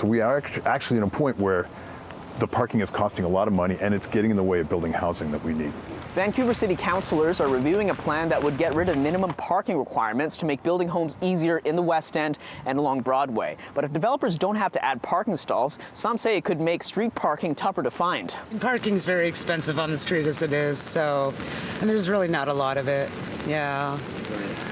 So we are actually in a point where the parking is costing a lot of money and it's getting in the way of building housing that we need. Vancouver City Councillors are reviewing a plan that would get rid of minimum parking requirements to make building homes easier in the West End and along Broadway. But if developers don't have to add parking stalls, some say it could make street parking tougher to find. Parking's very expensive on the street as it is, and there's really not a lot of it. Yeah.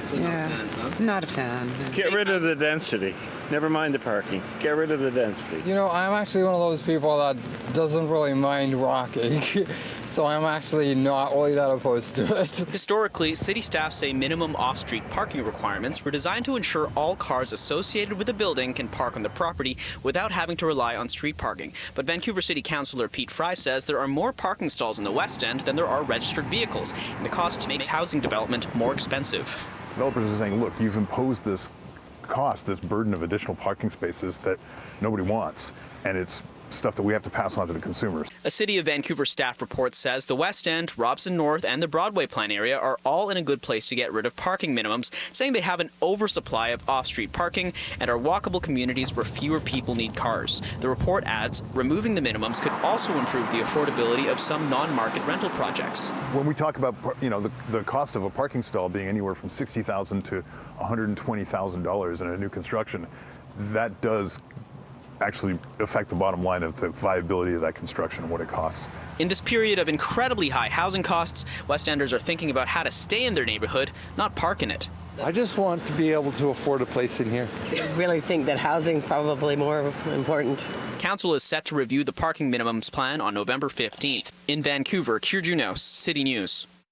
So not a fan, huh? Not a fan. Get rid of the density. Never mind the parking. Get rid of the density. You know, I'm actually one of those people that doesn't really mind walking, so I'm actually not really that opposed to it. Historically, city staff say minimum off-street parking requirements were designed to ensure all cars associated with the building can park on the property without having to rely on street parking. But Vancouver City Councillor Pete Fry says there are more parking stalls in the West End than there are registered vehicles, and the cost makes housing development more expensive. Developers are saying, look, you've imposed this cost, this burden of additional parking spaces that nobody wants, and it's stuff that we have to pass on to the consumers. A City of Vancouver staff report says the West End, Robson North, and the Broadway plan area are all in a good place to get rid of parking minimums, saying they have an oversupply of off-street parking and are walkable communities where fewer people need cars. The report adds, removing the minimums could also improve the affordability of some non-market rental projects. When we talk about, you know, the cost of a parking stall being anywhere from $60,000 to $120,000 in a new construction, that does actually affect the bottom line of the viability of that construction and what it costs. In this period of incredibly high housing costs, West Enders are thinking about how to stay in their neighborhood, not park in it. I just want to be able to afford a place in here. I really think that housing's probably more important. Council is set to review the parking minimums plan on November 15th. In Vancouver, Kier Junos, City News.